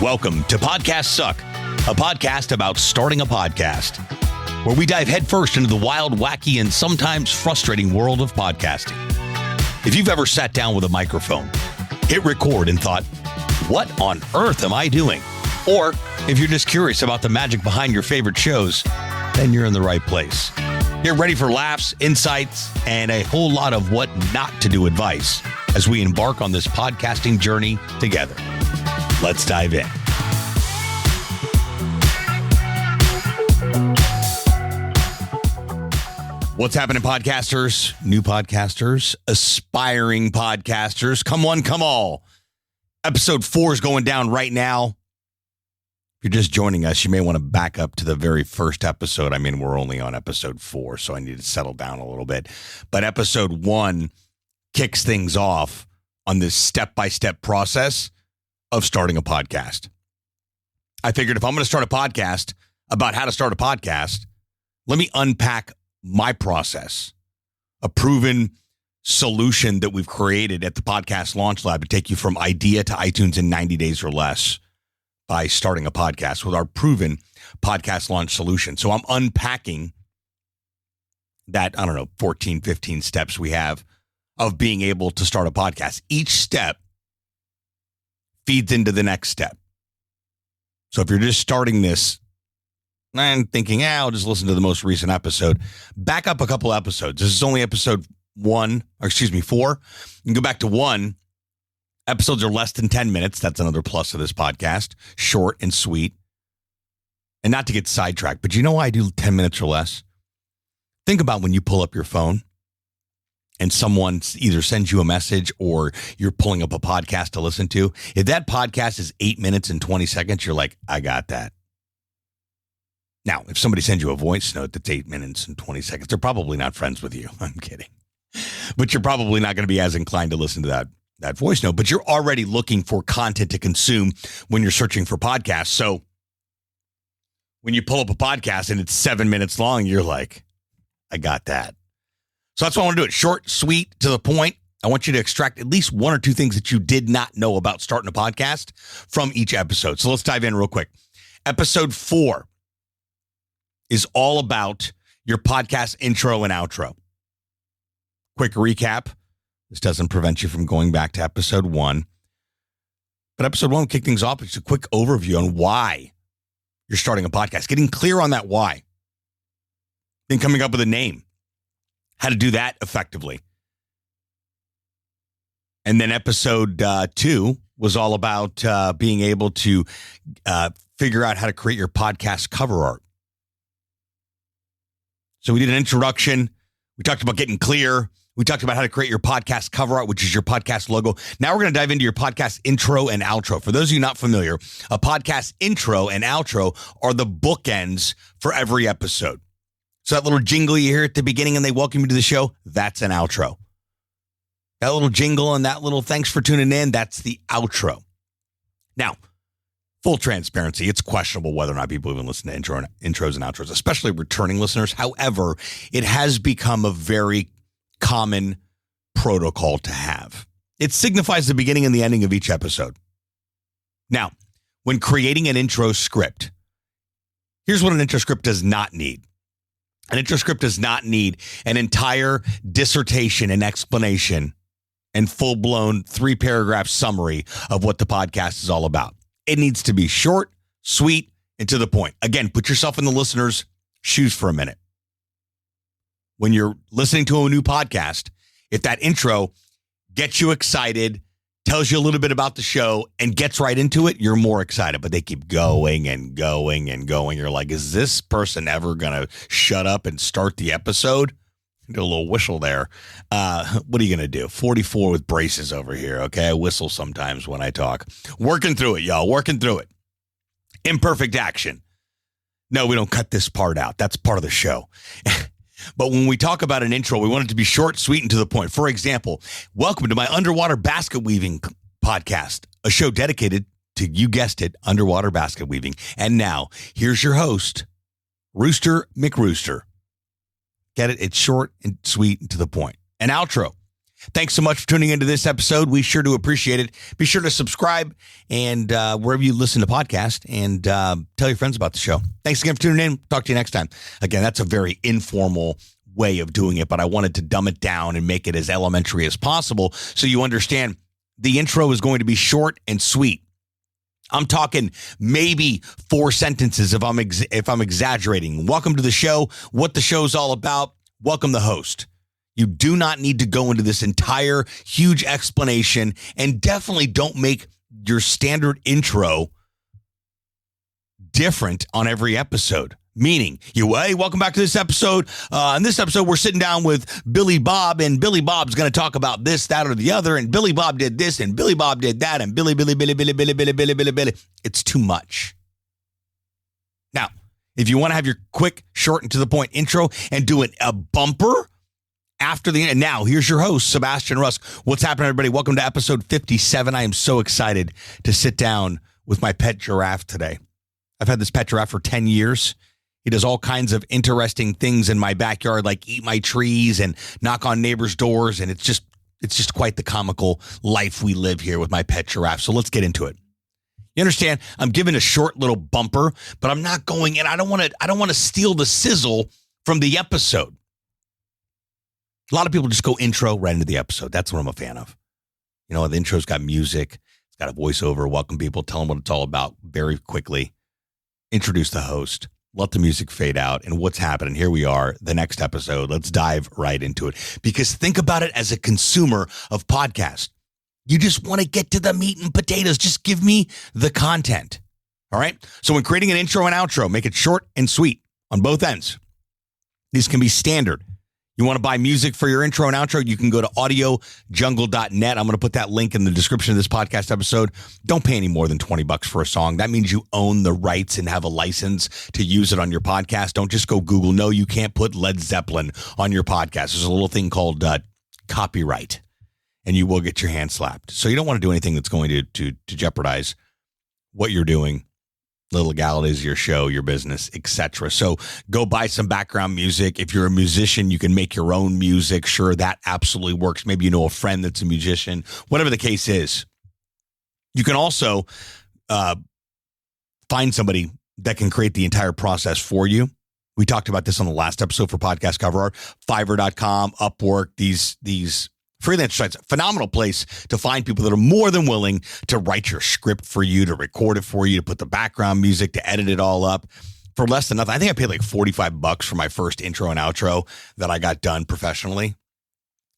Welcome to Podcast Suck, a podcast about starting a podcast, where we dive headfirst into the wild, wacky, and sometimes frustrating world of podcasting. If you've ever sat down with a microphone, hit record and thought, what on earth am I doing? Or if you're just curious about the magic behind your favorite shows, then you're in the right place. You're ready for laughs, insights, and a whole lot of what not to do advice as we embark on this podcasting journey together. Let's dive in. What's happening, podcasters, new podcasters, aspiring podcasters? Come one, come all. Episode 4 is going down right now. If you're just joining us, you may want to back up to the very first episode. I mean, we're only on episode 4, so I need to settle down a little bit. But episode 1 kicks things off on this step-by-step process of starting a podcast. I figured if I'm going to start a podcast about how to start a podcast, let me unpack my process, a proven solution that we've created at the Podcast Launch Lab to take you from idea to iTunes in 90 days or less by starting a podcast with our proven podcast launch solution. So I'm unpacking that, 14, 15 steps we have of being able to start a podcast. Each step feeds into the next step. So if you're just starting this and thinking, I'll just listen to the most recent episode, back up a couple episodes. This is only episode 4. You can go back to 1. Episodes are less than 10 minutes. That's another plus of this podcast. Short and sweet. And not to get sidetracked, but you know why I do 10 minutes or less? Think about when you pull up your phone and someone either sends you a message or you're pulling up a podcast to listen to. If that podcast is 8 minutes and 20 seconds, you're like, I got that. Now, if somebody sends you a voice note that's 8 minutes and 20 seconds, they're probably not friends with you. I'm kidding. But you're probably not going to be as inclined to listen to that voice note. But you're already looking for content to consume when you're searching for podcasts. So when you pull up a podcast and it's 7 minutes long, you're like, I got that. So that's why I want to do it. Short, sweet, to the point. I want you to extract at least 1 or 2 things that you did not know about starting a podcast from each episode. So let's dive in real quick. Episode 4 is all about your podcast intro and outro. Quick recap. This doesn't prevent you from going back to episode 1. But episode 1 will kick things off. It's a quick overview on why you're starting a podcast. Getting clear on that why. Then coming up with a name. How to do that effectively. And then episode 2 was all about being able to figure out how to create your podcast cover art. So we did an introduction. We talked about getting clear. We talked about how to create your podcast cover art, which is your podcast logo. Now we're going to dive into your podcast intro and outro. For those of you not familiar, a podcast intro and outro are the bookends for every episode. So that little jingle you hear at the beginning and they welcome you to the show, that's an outro. That little jingle and that little thanks for tuning in, that's the outro. Now, full transparency, it's questionable whether or not people even listen to intros and outros, especially returning listeners. However, it has become a very common protocol to have. It signifies the beginning and the ending of each episode. Now, when creating an intro script, here's what an intro script does not need. An intro script does not need an entire dissertation and explanation and full-blown 3-paragraph summary of what the podcast is all about. It needs to be short, sweet, and to the point. Again, put yourself in the listener's shoes for a minute. When you're listening to a new podcast, if that intro gets you excited, tells you a little bit about the show, and gets right into it, you're more excited. But they keep going and going and going. You're like, is this person ever going to shut up and start the episode? Do a little whistle there. What are you going to do? 44 with braces over here, okay? I whistle sometimes when I talk. Working through it, y'all. Working through it. Imperfect action. No, we don't cut this part out. That's part of the show. But when we talk about an intro, we want it to be short, sweet, and to the point. For example, welcome to my underwater basket weaving podcast, a show dedicated to, you guessed it, underwater basket weaving. And now, here's your host, Rooster McRooster. Get it? It's short and sweet and to the point. An outro. Thanks so much for tuning into this episode. We sure do appreciate it. Be sure to subscribe and wherever you listen to podcasts, and tell your friends about the show. Thanks again for tuning in. Talk to you next time. Again, that's a very informal way of doing it, but I wanted to dumb it down and make it as elementary as possible so you understand the intro is going to be short and sweet. I'm talking maybe 4 sentences if I'm exaggerating. Welcome to the show, what the show's all about. Welcome the host. You do not need to go into this entire huge explanation, and definitely don't make your standard intro different on every episode. Meaning, hey, welcome back to this episode. In this episode, we're sitting down with Billy Bob, and Billy Bob's going to talk about this, that, or the other, and Billy Bob did this, and Billy Bob did that, and Billy. It's too much. Now, if you want to have your quick, short, and to the point intro and do a bumper after the end. Now, here's your host, Sebastian Rusk. What's happening, everybody? Welcome to episode 57. I am so excited to sit down with my pet giraffe today. I've had this pet giraffe for 10 years. He does all kinds of interesting things in my backyard, like eat my trees and knock on neighbors' doors. And it's just quite the comical life we live here with my pet giraffe. So let's get into it. You understand? I'm giving a short little bumper, but I'm not going in. I don't want to steal the sizzle from the episode. A lot of people just go intro right into the episode. That's what I'm a fan of. You know, the intro's got music. It's got a voiceover. Welcome people. Tell them what it's all about very quickly. Introduce the host. Let the music fade out. And what's happening? Here we are, the next episode. Let's dive right into it. Because think about it as a consumer of podcasts. You just want to get to the meat and potatoes. Just give me the content. All right? So when creating an intro and outro, make it short and sweet on both ends. These can be standard. You want to buy music for your intro and outro, you can go to audiojungle.net. I'm going to put that link in the description of this podcast episode. Don't pay any more than $20 for a song. That means you own the rights and have a license to use it on your podcast. Don't just go Google. No, you can't put Led Zeppelin on your podcast. There's a little thing called copyright, and you will get your hand slapped. So you don't want to do anything that's going to jeopardize what you're doing, the legalities of your show, your business, etc. So go buy some background music. If you're a musician, you can make your own music. Sure, that absolutely works. Maybe you know a friend that's a musician. Whatever the case is, you can also find somebody that can create the entire process for you. We talked about this on the last episode for Podcast Cover Art. Fiverr.com, Upwork, these freelance sites, phenomenal place to find people that are more than willing to write your script for you, to record it for you, to put the background music, to edit it all up for less than nothing. I think I paid like $45 for my first intro and outro that I got done professionally.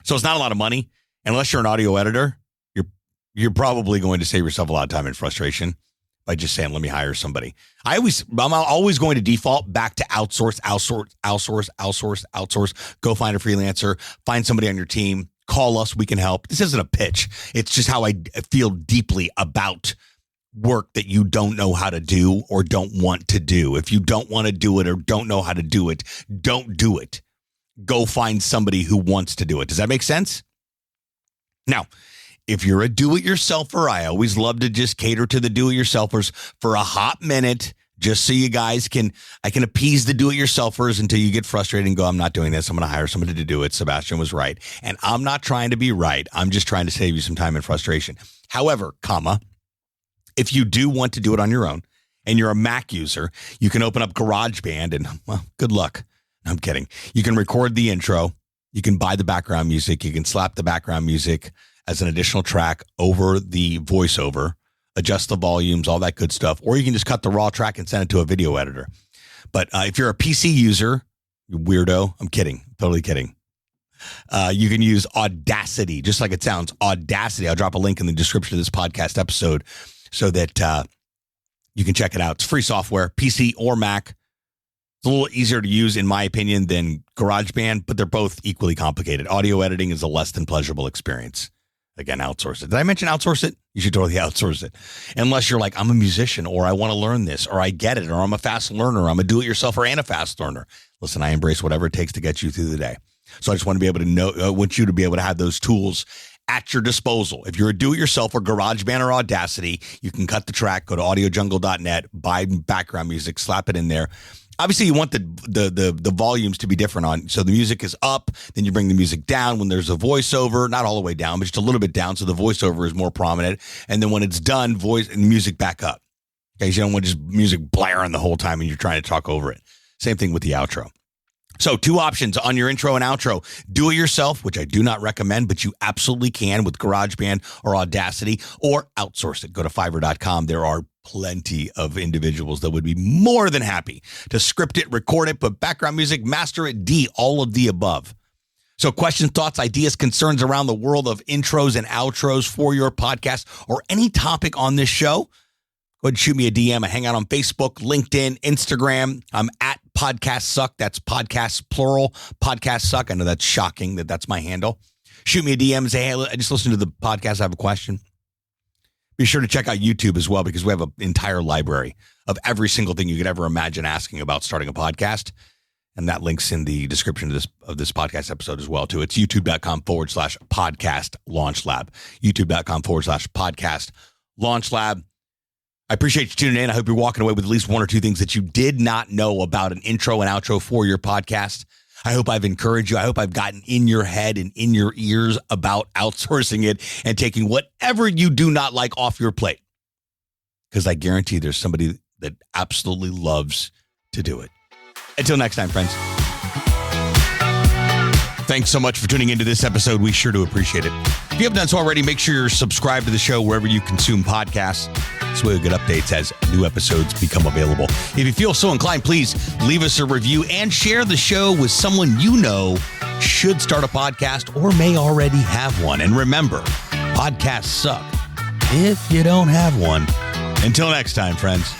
So it's not a lot of money. Unless you're an audio editor, you're probably going to save yourself a lot of time and frustration by just saying, let me hire somebody. I'm always going to default back to outsource. Go find a freelancer, find somebody on your team. Call us. We can help. This isn't a pitch. It's just how I feel deeply about work that you don't know how to do or don't want to do. If you don't want to do it or don't know how to do it, don't do it. Go find somebody who wants to do it. Does that make sense? Now, if you're a do-it-yourselfer, I always love to just cater to the do-it-yourselfers for a hot minute, just so you guys I can appease the do-it-yourselfers until you get frustrated and go, I'm not doing this. I'm going to hire somebody to do it. Sebastian was right. And I'm not trying to be right. I'm just trying to save you some time and frustration. However, if you do want to do it on your own and you're a Mac user, you can open up GarageBand and, well, good luck. No, I'm kidding. You can record the intro. You can buy the background music. You can slap the background music as an additional track over the voiceover. Adjust the volumes, all that good stuff. Or you can just cut the raw track and send it to a video editor. But if you're a PC user, you weirdo, I'm kidding, totally kidding. You can use Audacity, just like it sounds, Audacity. I'll drop a link in the description of this podcast episode so that you can check it out. It's free software, PC or Mac. It's a little easier to use, in my opinion, than GarageBand, but they're both equally complicated. Audio editing is a less than pleasurable experience. Again, outsource it. Did I mention outsource it? You should totally outsource it. Unless you're like, I'm a musician, or I want to learn this, or I get it, or I'm a fast learner, I'm a do-it-yourselfer and a fast learner. Listen, I embrace whatever it takes to get you through the day. So I just want to be able to know, want you to be able to have those tools at your disposal. If you're a do-it-yourselfer, GarageBand or Audacity, you can cut the track, go to audiojungle.net, buy background music, slap it in there, Obviously, you want the volumes to be different on. So the music is up, then you bring the music down when there's a voiceover, not all the way down, but just a little bit down. So the voiceover is more prominent. And then when it's done, voice and music back up. Okay. So you don't want just music blaring the whole time and you're trying to talk over it. Same thing with the outro. So 2 options on your intro and outro. Do it yourself, which I do not recommend, but you absolutely can with GarageBand or Audacity, or outsource it. Go to Fiverr.com. There are plenty of individuals that would be more than happy to script it, record it, put background music, master it, all of the above. So questions, thoughts, ideas, concerns around the world of intros and outros for your podcast or any topic on this show, go ahead and shoot me a DM. I hang out on Facebook, LinkedIn, Instagram. I'm at Podcast Suck. That's podcast plural, Podcast Suck. I know that's shocking that's my handle. Shoot me a DM and say, hey, I just listened to the podcast. I have a question. Be sure to check out YouTube as well, because we have an entire library of every single thing you could ever imagine asking about starting a podcast. And that link's in the description of this podcast episode as well, too. It's youtube.com/podcast launch lab. youtube.com/podcast launch lab. I appreciate you tuning in. I hope you're walking away with at least 1 or 2 things that you did not know about an intro and outro for your podcast. I hope I've encouraged you. I hope I've gotten in your head and in your ears about outsourcing it and taking whatever you do not like off your plate. Because I guarantee there's somebody that absolutely loves to do it. Until next time, friends. Thanks so much for tuning into this episode. We sure do appreciate it. If you haven't done so already, make sure you're subscribed to the show wherever you consume podcasts. This way you'll get updates as new episodes become available. If you feel so inclined, please leave us a review and share the show with someone you know should start a podcast or may already have one. And remember, podcasts suck if you don't have one. Until next time, friends.